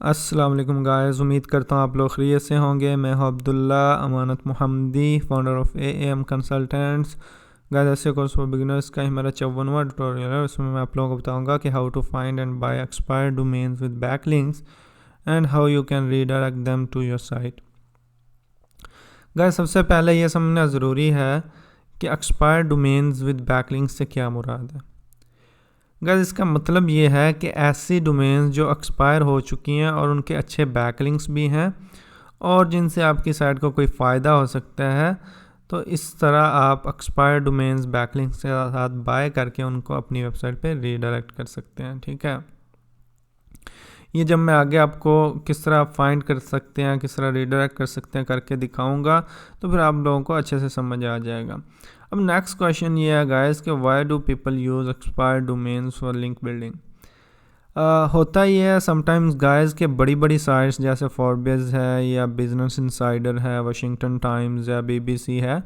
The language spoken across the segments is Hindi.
अस्सलाम वालेकुम गाइस, उम्मीद करता हूँ आप लोग खैरियत से होंगे। मैं हूँ Abdullah Amanat Mohammadi, founder of AM consultants. Guys, ऐसे कोर्स फॉर बिगिनर्स का ही मेरा 54वां ट्यूटोरियल है। उसमें मैं आप लोगों को बताऊंगा कि how to find and buy expired domains with backlinks and how you can redirect them to your site. Guys, सबसे पहले ये समझना ज़रूरी है कि एक्सपायर्ड डोमेन्स विद बैकलिंक्स से क्या मुराद है। गाइस, इसका मतलब ये है कि ऐसी डोमेन्स जो एक्सपायर हो चुकी हैं और उनके अच्छे बैकलिंक्स भी हैं और जिनसे आपकी साइट को कोई फ़ायदा हो सकता है, तो इस तरह आप एक्सपायर्ड डोमेन्स बैकलिंक्स के साथ बाय करके उनको अपनी वेबसाइट पे रीडायरेक्ट कर सकते हैं। ठीक है, ये जब मैं आगे आपको किस तरह फाइंड कर सकते हैं, किस तरह रीडायरेक्ट कर सकते हैं करके दिखाऊंगा, तो फिर आप लोगों को अच्छे से समझ आ जाएगा। अब नेक्स्ट क्वेश्चन ये है गाइस कि why do people use expired domains for link building. होता ही है समटाइम्स गाइस के बड़ी बड़ी साइट्स जैसे फॉरबेज है या बिजनेस इनसाइडर है, वाशिंगटन टाइम्स या बीबीसी है,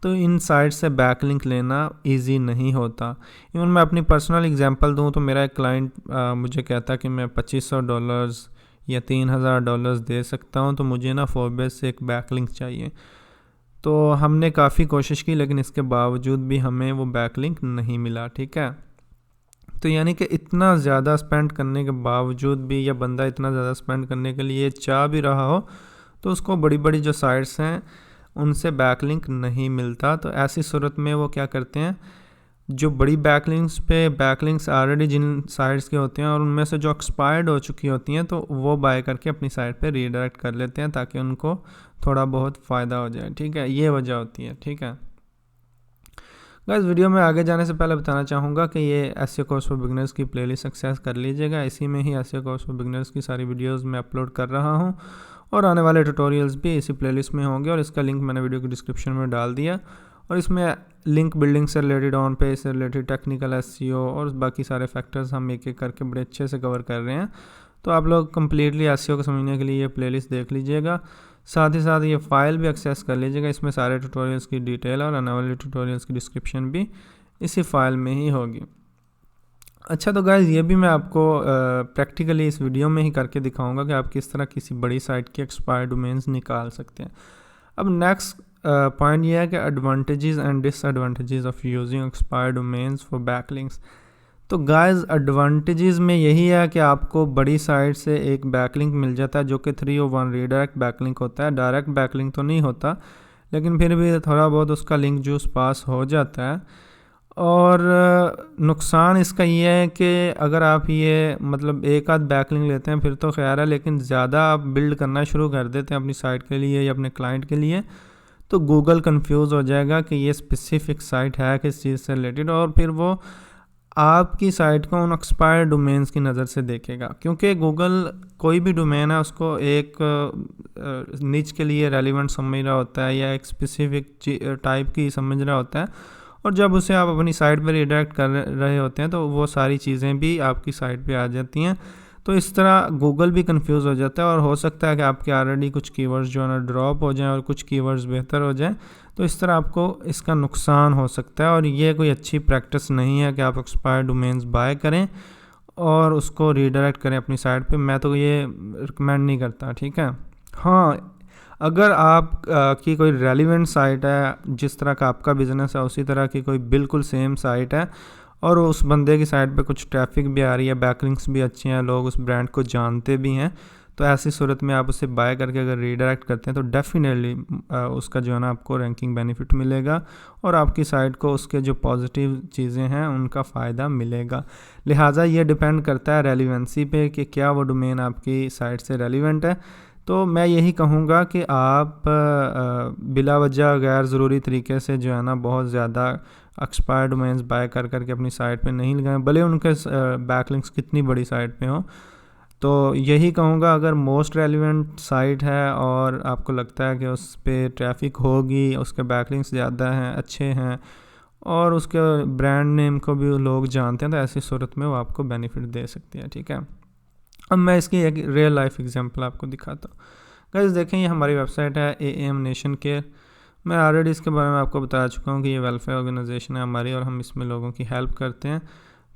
तो इन साइट से बैकलिंक लेना इजी नहीं होता। इवन मैं अपनी पर्सनल एग्जांपल दूं तो मेरा एक क्लाइंट मुझे कहता कि मैं $2500 या $3000 दे सकता हूं, तो मुझे ना फॉरबेज से एक बैकलिंक चाहिए। तो हमने काफ़ी कोशिश की लेकिन इसके बावजूद भी हमें वो बैकलिंक नहीं मिला। ठीक है, तो यानी कि इतना ज़्यादा स्पेंड करने के बावजूद भी, या बंदा इतना ज़्यादा स्पेंड करने के लिए चाह भी रहा हो, तो उसको बड़ी बड़ी जो साइट्स हैं उनसे बैकलिंक नहीं मिलता। तो ऐसी सूरत में वो क्या करते हैं, जो बड़ी बैकलिंक्स ऑलरेडी जिन साइट्स के होते हैं और उनमें से जो एक्सपायर्ड हो चुकी होती हैं, तो वो बाय करके अपनी साइट पे रीडायरेक्ट कर लेते हैं ताकि उनको थोड़ा बहुत फ़ायदा हो जाए। ठीक है, ये वजह होती है। ठीक है गाइस, वीडियो में आगे जाने से पहले बताना चाहूँगा कि ये एसईओ कोर्स फॉर बिगिनर्स की प्लेलिस्ट एक्सेस कर लीजिएगा। इसी में ही एसईओ कोर्स फॉर बिगिनर्स की सारी वीडियोस मैं अपलोड कर रहा हूँ और आने वाले ट्यूटोरियल्स भी इसी प्लेलिस्ट में होंगे और इसका लिंक मैंने वीडियो की डिस्क्रिप्शन में डाल दिया। और इसमें लिंक बिल्डिंग से रिलेटेड, ऑन पेज से रिलेटेड, टेक्निकल एसईओ और बाकी सारे फैक्टर्स हम एक एक करके बड़े अच्छे से कवर कर रहे हैं। तो आप लोग कम्प्लीटली एसईओ को समझने के लिए ये प्लेलिस्ट देख लीजिएगा। साथ ही साथ ये फ़ाइल भी एक्सेस कर लीजिएगा। इसमें सारे ट्यूटोरियल्स की डिटेल और आने वाले ट्यूटोरियल्स की डिस्क्रिप्शन भी इसी फाइल में ही होगी। अच्छा, तो गाइस ये भी मैं आपको प्रैक्टिकली इस वीडियो में ही करके दिखाऊंगा कि आप किस तरह किसी बड़ी साइट की एक्सपायर्ड डोमेन्स निकाल सकते हैं। अब नेक्स्ट पॉइंट ये है कि advantages and disadvantages of using expired domains for backlinks. तो गाइस, एडवांटेजेस में यही है कि आपको बड़ी साइट से एक बैकलिंक मिल जाता है जो कि 301 रीडायरेक्ट बैकलिंक होता है। डायरेक्ट बैकलिंक तो नहीं होता लेकिन फिर भी थोड़ा बहुत उसका लिंक जूस पास हो जाता है। और नुकसान इसका ये है कि अगर आप ये मतलब एक आध बैकलिंक लेते हैं फिर तो खैर है, लेकिन ज़्यादा आप बिल्ड करना शुरू कर देते हैं अपनी साइट के लिए या अपने क्लाइंट के लिए, तो गूगल कंफ्यूज हो जाएगा कि ये स्पेसिफिक साइट है किस चीज़ से रिलेटेड, और फिर वो आपकी साइट को उन एक्सपायर्ड डोमेन्स की नज़र से देखेगा। क्योंकि गूगल कोई भी डोमेन है उसको एक निच के लिए रेलिवेंट समझ रहा होता है या एक स्पेसिफिक टाइप की समझ रहा होता है, और जब उसे आप अपनी साइट पर रिडायरेक्ट कर रहे होते हैं तो वो सारी चीज़ें भी आपकी साइट पे आ जाती हैं। तो इस तरह गूगल भी कंफ्यूज हो जाता है और हो सकता है कि आपके ऑलरेडी कुछ कीवर्ड्स जो है ना ड्रॉप हो जाएं और कुछ कीवर्ड्स बेहतर हो जाएं, तो इस तरह आपको इसका नुकसान हो सकता है। और ये कोई अच्छी प्रैक्टिस नहीं है कि आप एक्सपायर्ड डोमेन्स बाय करें और उसको रीडायरेक्ट करें अपनी साइट पे। मैं तो ये रिकमेंड नहीं करता। ठीक है, हाँ, अगर आप की कोई रेलिवेंट साइट है, जिस तरह का आपका बिज़नेस है उसी तरह की कोई बिल्कुल सेम साइट है और उस बंदे की साइट पे कुछ ट्रैफिक भी आ रही है, बैकलिंक्स भी अच्छे हैं, लोग उस ब्रांड को जानते भी हैं, तो ऐसी सूरत में आप उसे बाय करके अगर रीडायरेक्ट करते हैं तो डेफिनेटली उसका जो है ना आपको रैंकिंग बेनिफिट मिलेगा और आपकी साइट को उसके जो पॉजिटिव चीज़ें हैं उनका फ़ायदा मिलेगा। लिहाजा ये डिपेंड करता है रेलिवेंसी पे कि क्या वो डोमेन आपकी साइट से रेलिवेंट है। तो मैं यही कहूँगा कि आप बिला वजह गैर ज़रूरी तरीके से जो है ना बहुत ज़्यादा एक्सपायर्ड डोमेन्स बाय कर करके अपनी साइट पे नहीं लगाएं, भले उनके बैकलिंक्स कितनी बड़ी साइट पे हों। तो यही कहूँगा, अगर मोस्ट रेलिवेंट साइट है और आपको लगता है कि उस पर ट्रैफिक होगी, उसके बैकलिंक्स ज़्यादा हैं, अच्छे हैं और उसके ब्रांड नेम को भी लोग जानते हैं, तो ऐसी सूरत में वो आपको बेनिफिट दे सकती है। ठीक है, अब मैं इसकी एक रियल लाइफ एग्जांपल आपको दिखाता हूँ। गाइस देखें, ये हमारी वेबसाइट है एएम नेशन केयर। मैं ऑलरेडी इसके बारे में आपको बता चुका हूँ कि ये वेलफेयर ऑर्गेनाइजेशन है हमारी और हम इसमें लोगों की हेल्प करते हैं।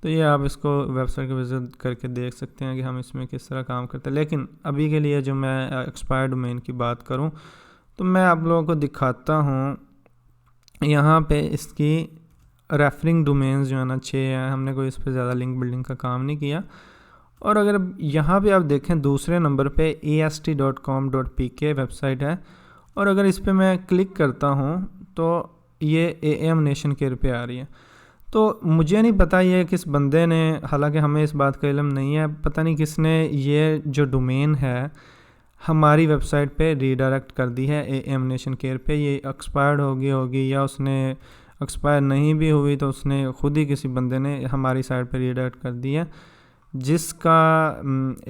तो ये आप इसको वेबसाइट को विजिट करके देख सकते हैं कि हम इसमें किस तरह काम करते हैं। लेकिन अभी के लिए जो मैं एक्सपायर्ड डोमेन की बात करूं तो मैं आप लोगों को दिखाता हूं, यहाँ पे इसकी रेफरिंग डोमेन्स जो है ना 6 हैं, हमने कोई इस पर ज़्यादा लिंक बिल्डिंग का काम नहीं किया। और अगर यहाँ पे आप देखें दूसरे नंबर पे ast.com.pk वेबसाइट है, और अगर इस पर मैं क्लिक करता हूँ तो ये AM नेशन केयर पे आ रही है। तो मुझे नहीं पता ये किस बंदे ने, हालांकि हमें इस बात का इल्म नहीं है, पता नहीं किसने ये जो डोमेन है हमारी वेबसाइट पे रीडायरेक्ट कर दी है AM नेशन केयर पे। ये एक्सपायर्ड होगी या उसने एक्सपायर नहीं भी हुई तो उसने ख़ुद ही किसी बंदे ने हमारी साइट पे रीडायरेक्ट कर दी है, जिसका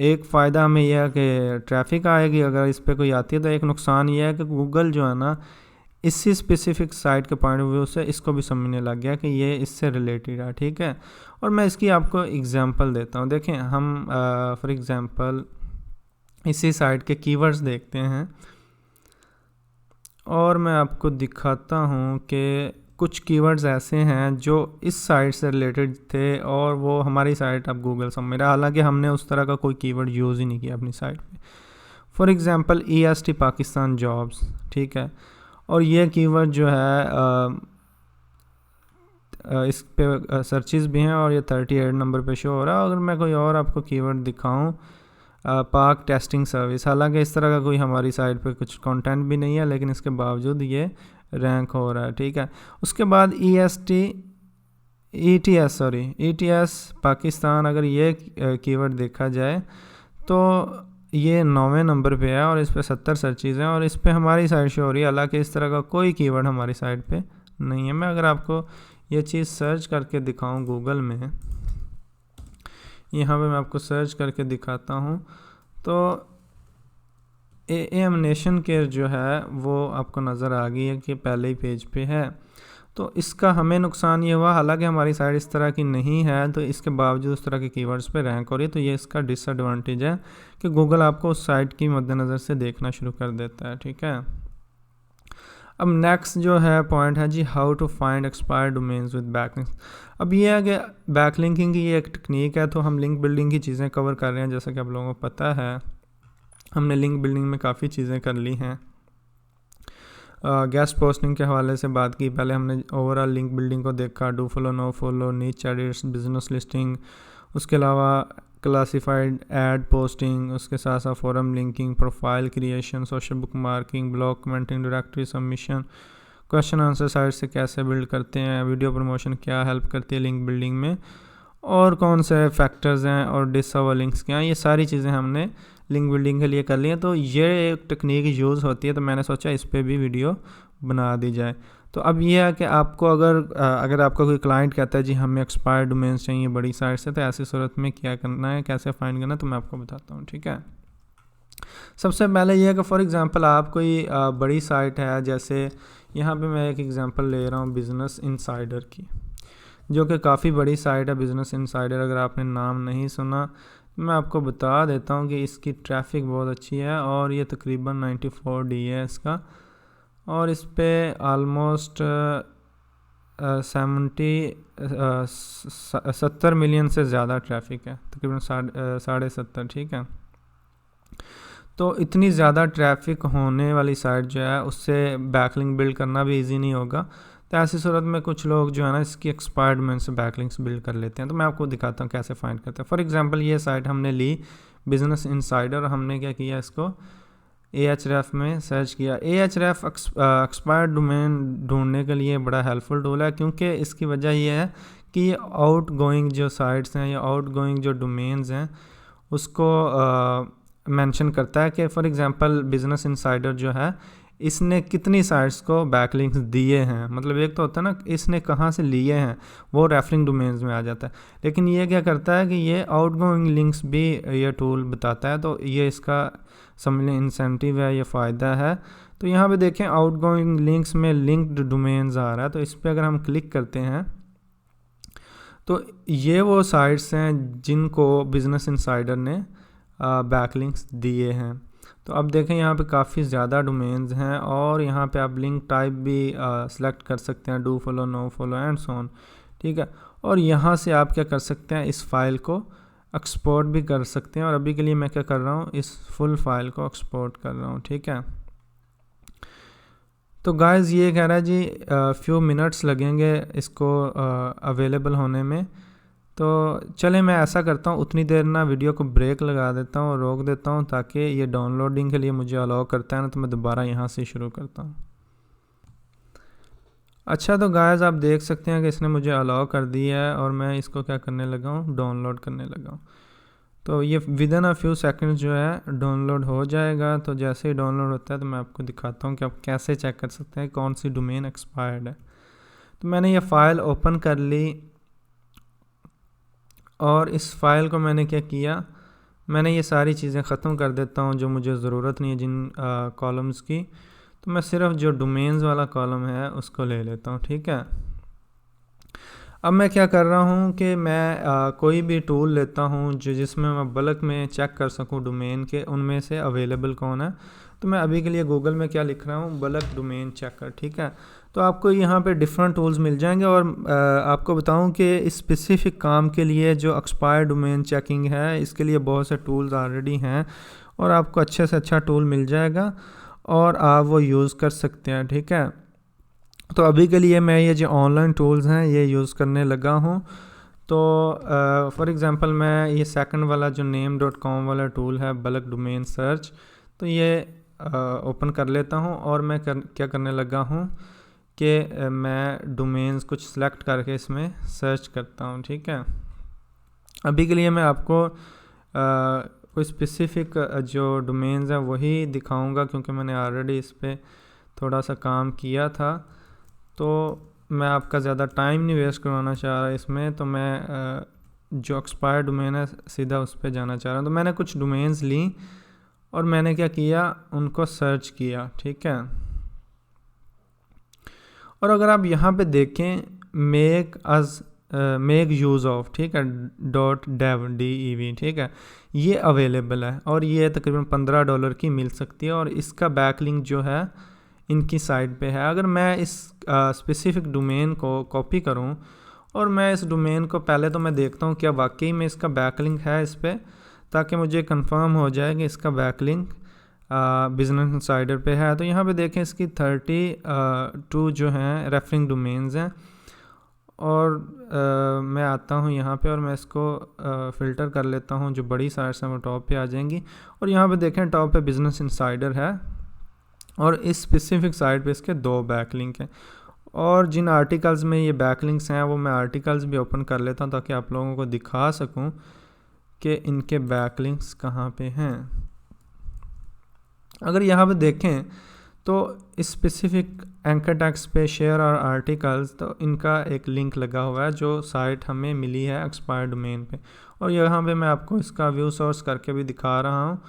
एक फ़ायदा हमें यह है कि ट्रैफिक आएगी अगर इस पर कोई आती है। तो एक नुकसान ये है कि गूगल जो है ना इसी स्पेसिफिक साइट के पॉइंट ऑफ व्यू से इसको भी समझने लग गया कि ये इससे रिलेटेड है, ठीक है। और मैं इसकी आपको एग्जांपल देता हूँ। देखें हम फॉर एग्जांपल इसी साइट के कीवर्ड्स देखते हैं और मैं आपको दिखाता हूँ कि कुछ कीवर्ड्स ऐसे हैं जो इस साइट से रिलेटेड थे और वो हमारी साइट अब गूगल समझ रहा है, हालांकि हमने उस तरह का कोई कीवर्ड यूज़ ही नहीं किया अपनी साइट पे। For example EST Pakistan jobs, ठीक है, और ये कीवर्ड जो है इस पे सर्चेस भी हैं और ये 38 नंबर पे शो हो रहा है। अगर मैं कोई और आपको कीवर्ड दिखाऊं, पाक टेस्टिंग सर्विस, हालांकि इस तरह का कोई हमारी साइट पे कुछ कंटेंट भी नहीं है, लेकिन इसके बावजूद ये रैंक हो रहा है, ठीक है। उसके बाद ETS पाकिस्तान, अगर ये कीवर्ड देखा जाए तो ये 9वें नंबर पे है और इस पे 70 सर्चेज़ हैं और इस पे हमारी साइट शो हो रही है, हालांकि इस तरह का कोई कीवर्ड हमारी साइट पे नहीं है। मैं अगर आपको ये चीज़ सर्च करके दिखाऊं गूगल में, यहाँ पे मैं आपको सर्च करके दिखाता हूँ, तो AM नेशन केयर जो है वो आपको नज़र आ गई है कि पहले ही पेज पे है। तो इसका हमें नुकसान ये हुआ, हालांकि हमारी साइट इस तरह की नहीं है तो इसके बावजूद उस तरह के कीवर्ड्स पे रैंक हो रही है। तो ये इसका डिसएडवांटेज है कि गूगल आपको उस साइट की मद्देनज़र से देखना शुरू कर देता है, ठीक है। अब नेक्स्ट जो है पॉइंट है जी, how to find expired domains with backlinks. अब ये है कि बैकलिंकिंग की ये एक टेक्निक है, तो हम लिंक बिल्डिंग की चीज़ें कवर कर रहे हैं। जैसा कि आप लोगों को पता है हमने लिंक बिल्डिंग में काफ़ी चीज़ें कर ली हैं। गेस्ट पोस्टिंग के हवाले से बात की, पहले हमने ओवरऑल लिंक बिल्डिंग को देखा, डू फॉलो नो फॉलो, नीच एडिट्स, बिजनेस लिस्टिंग, उसके अलावा क्लासिफाइड ऐड पोस्टिंग, उसके साथ साथ forum linking, profile creation, social book marking, blog commenting, directory submission, question answer site से कैसे बिल्ड करते हैं, वीडियो प्रमोशन क्या हेल्प करती है लिंक बिल्डिंग में, और कौन से फैक्टर्स हैं और डिसअवर लिंक्स क्या हैं, ये सारी चीज़ें हमने लिंक बिल्डिंग के लिए कर ली है। तो ये एक टेक्निक यूज़ होती है, तो मैंने सोचा इस पर भी वीडियो बना दी जाए। तो अब ये है कि आपको अगर आपका कोई क्लाइंट कहता है जी हमें एक्सपायर्ड डोमेन्स चाहिए बड़ी साइट से, तो ऐसी सूरत में क्या करना है, कैसे फाइंड करना है, तो मैं आपको बताता हूँ, ठीक है। सबसे पहले ये है कि फॉर एग्ज़ाम्पल आप कोई बड़ी साइट है, जैसे यहाँ पे मैं एक एग्ज़ाम्पल ले रहा हूँ बिज़नेस इनसाइडर की, जो कि काफ़ी बड़ी साइट है। बिज़नेस इनसाइडर अगर आपने नाम नहीं सुना, मैं आपको बता देता हूँ कि इसकी ट्रैफिक बहुत अच्छी है और ये तकरीबन 94D है इसका, और इस पे आलमोस्ट 70 मिलियन से ज़्यादा ट्रैफिक है, तकरीबन 70.5, ठीक है। तो इतनी ज़्यादा ट्रैफिक होने वाली साइट जो है उससे बैकलिंक बिल्ड करना भी इजी नहीं होगा। तो ऐसी सूरत में कुछ लोग जो है ना इसकी एक्सपायर्ड डोमेन से बैकलिंक्स बिल्ड कर लेते हैं। तो मैं आपको दिखाता हूँ कैसे फाइंड करते हैं। फॉर एग्जांपल ये साइट हमने ली बिज़नेस इनसाइडर, हमने क्या किया, इसको Ahref में सर्च किया। Ahref एक्सपायर्ड डोमेन ढूंढने के लिए बड़ा हेल्पफुल टूल है, क्योंकि इसकी वजह यह है कि ये आउट गोइंग जो साइट्स हैं या आउट गोइंग जो डोमेन्स हैं उसको मेंशन करता है कि फॉर एग्जांपल बिज़नेस इनसाइडर जो है इसने कितनी साइट्स को बैकलिंक्स दिए हैं। मतलब एक तो होता है ना इसने कहाँ से लिए हैं, वो रेफरिंग डोमेन्स में आ जाता है, लेकिन ये क्या करता है कि ये आउटगोइंग लिंक्स भी ये टूल बताता है। तो ये इसका समझ लें इंसेंटिव है, ये फ़ायदा है। तो यहाँ पे देखें आउटगोइंग लिंक्स में लिंक्ड डोमेन्स आ रहा है, तो इस पर अगर हम क्लिक करते हैं तो ये वो साइट्स हैं जिनको बिज़नेस इनसाइडर ने बैकलिंक्स दिए हैं। तो अब देखें यहाँ पे काफ़ी ज़्यादा डोमेन्स हैं और यहाँ पे आप लिंक टाइप भी सिलेक्ट कर सकते हैं, do follow, no follow and so on, ठीक है। और यहाँ से आप क्या कर सकते हैं, इस फाइल को एक्सपोर्ट भी कर सकते हैं। और अभी के लिए मैं क्या कर रहा हूँ, इस फुल फाइल को एक्सपोर्ट कर रहा हूँ, ठीक है। तो गाइस ये कह रहा है जी फ्यू मिनट्स लगेंगे इसको अवेलेबल होने में। तो चले मैं ऐसा करता हूँ, उतनी देर ना वीडियो को ब्रेक लगा देता हूँ और रोक देता हूँ, ताकि ये डाउनलोडिंग के लिए मुझे अलाउ करता है ना, तो मैं दोबारा यहाँ से शुरू करता हूँ। अच्छा तो गाइस आप देख सकते हैं कि इसने मुझे अलाउ कर दिया है और मैं इसको क्या करने लगा हूँ, डाउनलोड करने लगा हूँ। तो ये with in a few seconds जो है डाउनलोड हो जाएगा। तो जैसे ही डाउनलोड होता है तो मैं आपको दिखाता हूँ कि आप कैसे चेक कर सकते हैं कौन सी डोमेन एक्सपायर्ड है। तो मैंने ये फ़ाइल ओपन कर ली और इस फाइल को मैंने क्या किया, मैंने ये सारी चीज़ें ख़त्म कर देता हूँ जो मुझे ज़रूरत नहीं है जिन कॉलम्स की। तो मैं सिर्फ जो डोमेन्स वाला कॉलम है उसको ले लेता हूँ, ठीक है। अब मैं क्या कर रहा हूँ कि मैं कोई भी टूल लेता हूँ जो जिसमें मैं बल्क में चेक कर सकूँ डोमेन के उनमें से अवेलेबल कौन है। तो मैं अभी के लिए गूगल में क्या लिख रहा हूँ, बल्क डोमेन चेकर, ठीक है। तो आपको यहाँ पे डिफरेंट टूल्स मिल जाएंगे और आपको बताऊँ कि इस स्पेसिफिक काम के लिए जो एक्सपायर डोमेन चेकिंग है इसके लिए बहुत से टूल्स ऑलरेडी हैं और आपको अच्छे से अच्छा टूल मिल जाएगा और आप वो यूज़ कर सकते हैं, ठीक है। तो अभी के लिए मैं ये जो ऑनलाइन टूल्स हैं ये यूज़ करने लगा हूँ। तो फॉर एग्ज़ाम्पल मैं ये सेकंड वाला जो name.com वाला टूल है, बल्क डोमेन सर्च, तो ये ओपन कर लेता हूँ और मैं क्या करने लगा हूँ कि मैं डोमेन्स कुछ सेलेक्ट करके इसमें सर्च करता हूँ, ठीक है। अभी के लिए मैं आपको कोई स्पेसिफ़िक जो डोमेन्स हैं वही दिखाऊंगा क्योंकि मैंने ऑलरेडी इस पर थोड़ा सा काम किया था। तो मैं आपका ज़्यादा टाइम नहीं वेस्ट करवाना चाह रहा इसमें, तो मैं जो एक्सपायर डोमेन है सीधा उस पर जाना चाह रहा हूँ। तो मैंने कुछ डोमेन्स ली और मैंने क्या किया, उनको सर्च किया, ठीक है। और अगर आप यहाँ पे देखें मेक यूज़ ऑफ, ठीक है, .dev, ठीक है, ये अवेलेबल है और ये तकरीबन $15 की मिल सकती है और इसका बैकलिंक जो है इनकी साइट पे है। अगर मैं इस स्पेसिफिक डोमेन को कॉपी करूं और मैं इस डोमेन को पहले तो मैं देखता हूं क्या वाकई में इसका बैकलिंक है इस पर, ताकि मुझे कंफर्म हो जाए कि इसका बैकलिंक बिजनेस इनसाइडर पे है। तो यहाँ पे देखें इसकी 32 जो हैं रेफरिंग डोमेन्स हैं और मैं आता हूँ यहाँ पे और मैं इसको फ़िल्टर कर लेता हूँ। जो बड़ी साइट्स हैं वो टॉप पे आ जाएंगी और यहाँ पे देखें टॉप पे बिजनेस इनसाइडर है और इस स्पेसिफिक साइट पे इसके 2 बैकलिंक हैं। और जिन आर्टिकल्स में ये बैकलिंक्स हैं वो मैं आर्टिकल्स भी ओपन कर लेता हूँ ताकि आप लोगों को दिखा सकूँ कि इनके बैकलिंक्स कहाँ पे हैं। अगर यहाँ पे देखें तो इस स्पेसिफिक एंकर टेक्स्ट पे शेयर और आर्टिकल्स, तो इनका एक लिंक लगा हुआ है जो साइट हमें मिली है एक्सपायर डोमेन पे और यहाँ पे मैं आपको इसका व्यू सोर्स करके भी दिखा रहा हूँ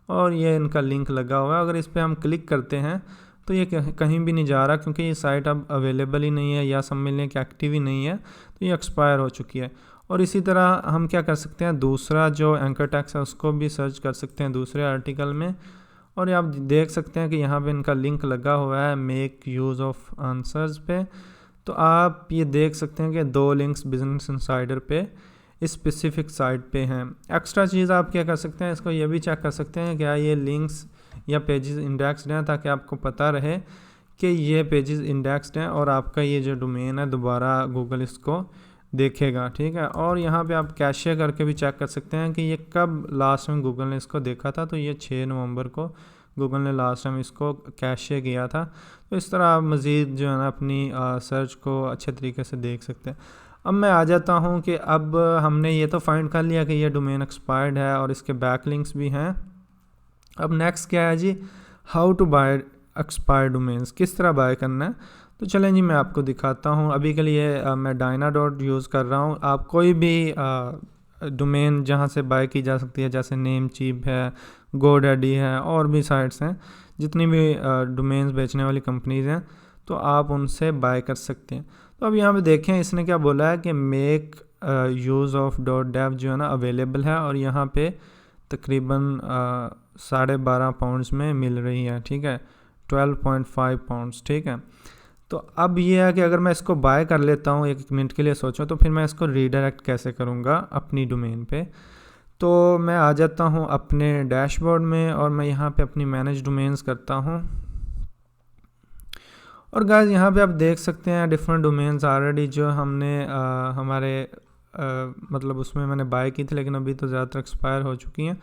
और ये इनका लिंक लगा हुआ है। अगर इस पर हम क्लिक करते हैं तो ये कहीं भी नहीं जा रहा क्योंकि ये साइट अब अवेलेबल ही नहीं है या समझ लें कि एक्टिव ही नहीं है, तो ये एक्सपायर हो चुकी है। और इसी तरह हम क्या कर सकते हैं, दूसरा जो एंकर टेक्स्ट है उसको भी सर्च कर सकते हैं दूसरे आर्टिकल में और आप देख सकते हैं कि यहाँ पे इनका लिंक लगा हुआ है मेक यूज़ ऑफ आंसर्स पे। तो आप ये देख सकते हैं कि 2 लिंक्स बिजनेस इनसाइडर पे इस स्पेसिफिक साइट पे हैं। एक्स्ट्रा चीज़ आप क्या कर सकते हैं, इसको ये भी चेक कर सकते हैं क्या ये लिंक्स या पेजेस इंडेक्स्ड हैं, ताकि आपको पता रहे कि ये पेजेस इंडेक्स्ड हैं और आपका ये जो डोमेन है दोबारा गूगल इसको देखेगा, ठीक है। और यहाँ पे आप कैशे करके भी चेक कर सकते हैं कि ये कब लास्ट में गूगल ने इसको देखा था। तो ये 6 नवंबर को गूगल ने लास्ट टाइम इसको कैशे किया था। तो इस तरह आप मज़ीद जो है ना अपनी सर्च को अच्छे तरीके से देख सकते हैं। अब मैं आ जाता हूँ कि अब हमने ये तो फाइंड कर लिया कि ये डोमेन एक्सपायर्ड है और इसके बैकलिंक्स भी हैं। अब नेक्स्ट क्या है जी, how to buy expired domains, किस तरह बाय करना है। तो चलें जी मैं आपको दिखाता हूँ। अभी के लिए मैं Dyna यूज़ कर रहा हूँ। आप कोई भी डोमेन जहाँ से बाय की जा सकती है, जैसे नेमचीप है, GoDaddy है और भी साइट्स हैं, जितनी भी डोमेन्स बेचने वाली कंपनीज़ हैं, तो आप उनसे बाय कर सकते हैं। तो अब यहाँ पे देखें इसने क्या बोला है कि मेक यूज़ ऑफ .dev जो है ना अवेलेबल है और यहाँ पे तकरीबन 12.5 पाउंड्स में मिल रही है, ठीक है, 12.5 पाउंड्स, ठीक है। तो अब ये है कि अगर मैं इसको बाय कर लेता हूँ, एक मिनट के लिए सोचो, तो फिर मैं इसको रीडायरेक्ट कैसे करूँगा अपनी डोमेन पे। तो मैं आ जाता हूँ अपने डैशबोर्ड में और मैं यहाँ पे अपनी मैनेज डोमेन्स करता हूँ। और गाइस यहाँ पे आप देख सकते हैं डिफरेंट डोमेन्स ऑलरेडी जो हमने हमारे मतलब उसमें मैंने बाय की थी, लेकिन अभी तो ज़्यादातर एक्सपायर हो चुकी हैं।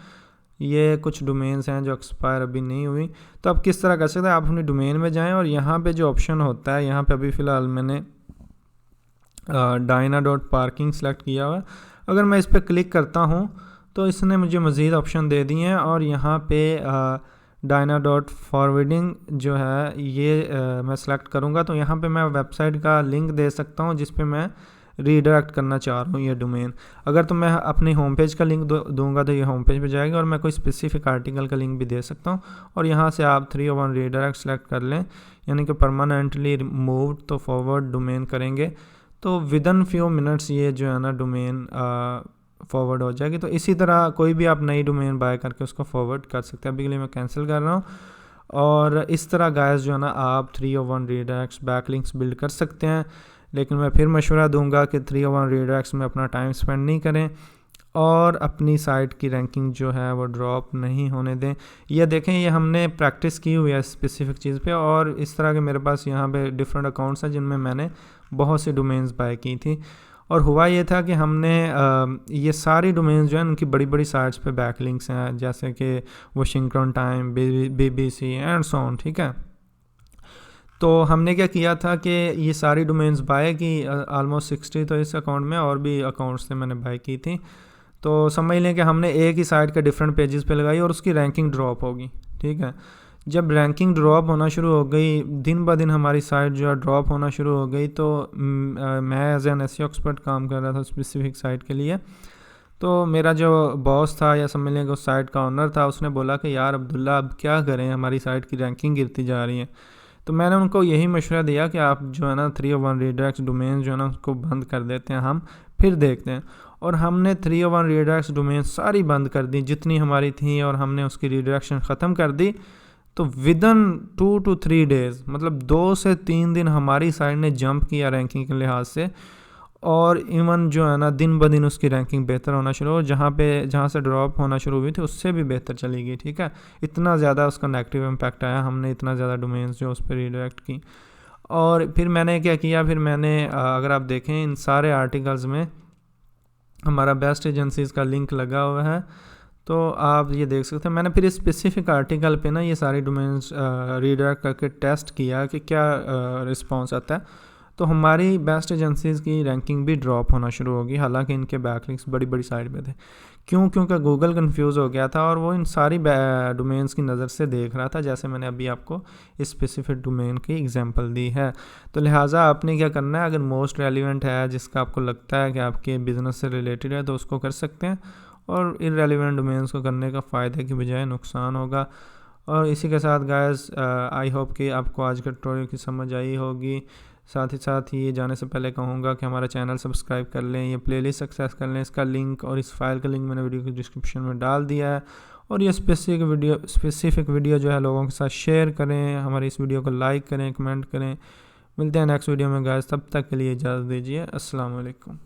ये कुछ डोमेन्स हैं जो एक्सपायर अभी नहीं हुई। तो आप किस तरह कर सकते हैं, आप अपनी डोमेन में जाएं और यहाँ पे जो ऑप्शन होता है, यहाँ पे अभी फ़िलहाल मैंने dyna.parking सेलेक्ट किया हुआ है। अगर मैं इस पर क्लिक करता हूँ तो इसने मुझे मज़ीद ऑप्शन दे दिए हैं और यहाँ पे dyna.forwarding जो है ये मैं सेलेक्ट करूँगा तो यहाँ पे मैं वेबसाइट का लिंक दे सकता हूँ जिस पे मैं रीडायरेक्ट करना चाह रहा हूँ ये डोमेन। अगर तो मैं अपने होम पेज का लिंक दूंगा तो ये होम पेज पे जाएगा, और मैं कोई स्पेसिफिक आर्टिकल का लिंक भी दे सकता हूँ। और यहाँ से आप 301 रीडायरेक्ट सेलेक्ट कर लें, यानी कि परमानेंटली मूव्ड तो फॉरवर्ड डोमेन करेंगे तो विदन फ्यू मिनट्स ये जो है ना डोमेन फॉरवर्ड हो जाएगी। तो इसी तरह कोई भी आप नई डोमेन बाय करके उसको फॉरवर्ड कर सकते हैं। अभी के लिए मैं कैंसिल कर रहा हूँ। और इस तरह गाइस जो है ना आप 301 रीडायरेक्ट्स बैकलिंक्स बिल्ड कर सकते हैं। लेकिन मैं फिर मशवरा दूंगा कि 301 रीडायरेक्ट्स में अपना टाइम स्पेंड नहीं करें और अपनी साइट की रैंकिंग जो है वो ड्रॉप नहीं होने दें। ये देखें, ये हमने प्रैक्टिस की हुई है स्पेसिफिक चीज़ पे, और इस तरह के मेरे पास यहाँ पे डिफरेंट अकाउंट्स हैं जिनमें मैंने बहुत सी डोमेन्स बाय की थी। और हुआ ये था कि हमने ये सारी डोमेन्स जो हैं उनकी बड़ी बड़ी साइट्स पे बैकलिंक्स हैं, जैसे कि Washington time, BBC and so on, ठीक है। तो हमने क्या किया था कि ये सारी डोमेन्स बाय की, ऑलमोस्ट 60 तो इस अकाउंट में और भी अकाउंट्स से मैंने बाय की थी। तो समझ लें कि हमने एक ही साइट के डिफरेंट पेजेस पे लगाई और उसकी रैंकिंग ड्रॉप होगी, ठीक है। जब रैंकिंग ड्रॉप होना शुरू हो गई, दिन ब दिन हमारी साइट जो है ड्रॉप होना शुरू हो गई, तो मैं एज एन SEO एक्सपर्ट काम कर रहा था स्पेसिफिक साइट के लिए। तो मेरा जो बॉस था, या समझ लें कि उस साइट का ओनर था, उसने बोला कि यार अब्दुल्ला अब क्या करें, हमारी साइट की रैंकिंग गिरती जा रही है। तो मैंने उनको यही मशवरा दिया कि आप जो है ना 301 रीडायरेक्ट्स डोमेन जो है ना उसको बंद कर देते हैं, हम फिर देखते हैं। और हमने 301 रीडायरेक्ट्स डोमेन सारी बंद कर दी जितनी हमारी थी, और हमने उसकी रीडायरेक्शन ख़त्म कर दी। तो विदन 2 to 3 डेज़, मतलब 2 से 3 दिन हमारी साइट ने जंप किया रैंकिंग के लिहाज से, और इवन जो है ना दिन ब दिन उसकी रैंकिंग बेहतर होना शुरू हो, जहाँ से ड्रॉप होना शुरू हुई थी उससे भी बेहतर चली गई, ठीक है। इतना ज़्यादा उसका नेगेटिव इम्पैक्ट आया, हमने इतना ज़्यादा डोमेन्स जो उस पर रीडायरेक्ट की। और फिर मैंने क्या किया, फिर मैंने अगर आप देखें इन सारे आर्टिकल्स में हमारा बेस्ट एजेंसीज़ का लिंक लगा हुआ है, तो आप ये देख सकते हैं। मैंने फिर इस स्पेसिफिक आर्टिकल पे ना ये सारी डोमेन्स रीडायरेक्ट करके टेस्ट किया कि क्या रिस्पॉन्स आता है। तो हमारी बेस्ट एजेंसीज़ की रैंकिंग भी ड्रॉप होना शुरू होगी, हालांकि इनके बैकलिंक्स बड़ी बड़ी साइट पे थे। क्योंकि गूगल कंफ्यूज हो गया था और वो इन सारी डोमेन्स की नज़र से देख रहा था, जैसे मैंने अभी आपको इस स्पेसिफिक डोमेन की एग्जांपल दी है। तो लिहाजा आपने क्या करना है, अगर मोस्ट रेलिवेंट है, जिसका आपको लगता है कि आपके बिज़नेस से रिलेटेड है, तो उसको कर सकते हैं, और इररेलेवेंट डोमेन्स को करने का फ़ायदे की बजाय नुकसान होगा। और इसी के साथ गाइस आई होप कि आपको आज का ट्यूटोरियल की समझ आई होगी। साथ ही ये जाने से पहले कहूँगा कि हमारा चैनल सब्सक्राइब कर लें, ये प्लेलिस्ट एक्सेस कर लें। इसका लिंक और इस फाइल का लिंक मैंने वीडियो की डिस्क्रिप्शन में डाल दिया है। और ये स्पेसिफिक वीडियो जो है लोगों के साथ शेयर करें, हमारी इस वीडियो को लाइक करें, कमेंट करें। मिलते हैं नेक्स्ट वीडियो में गाइस, तब तक के लिए इजाज़त दीजिए। अस्सलाम वालेकुम।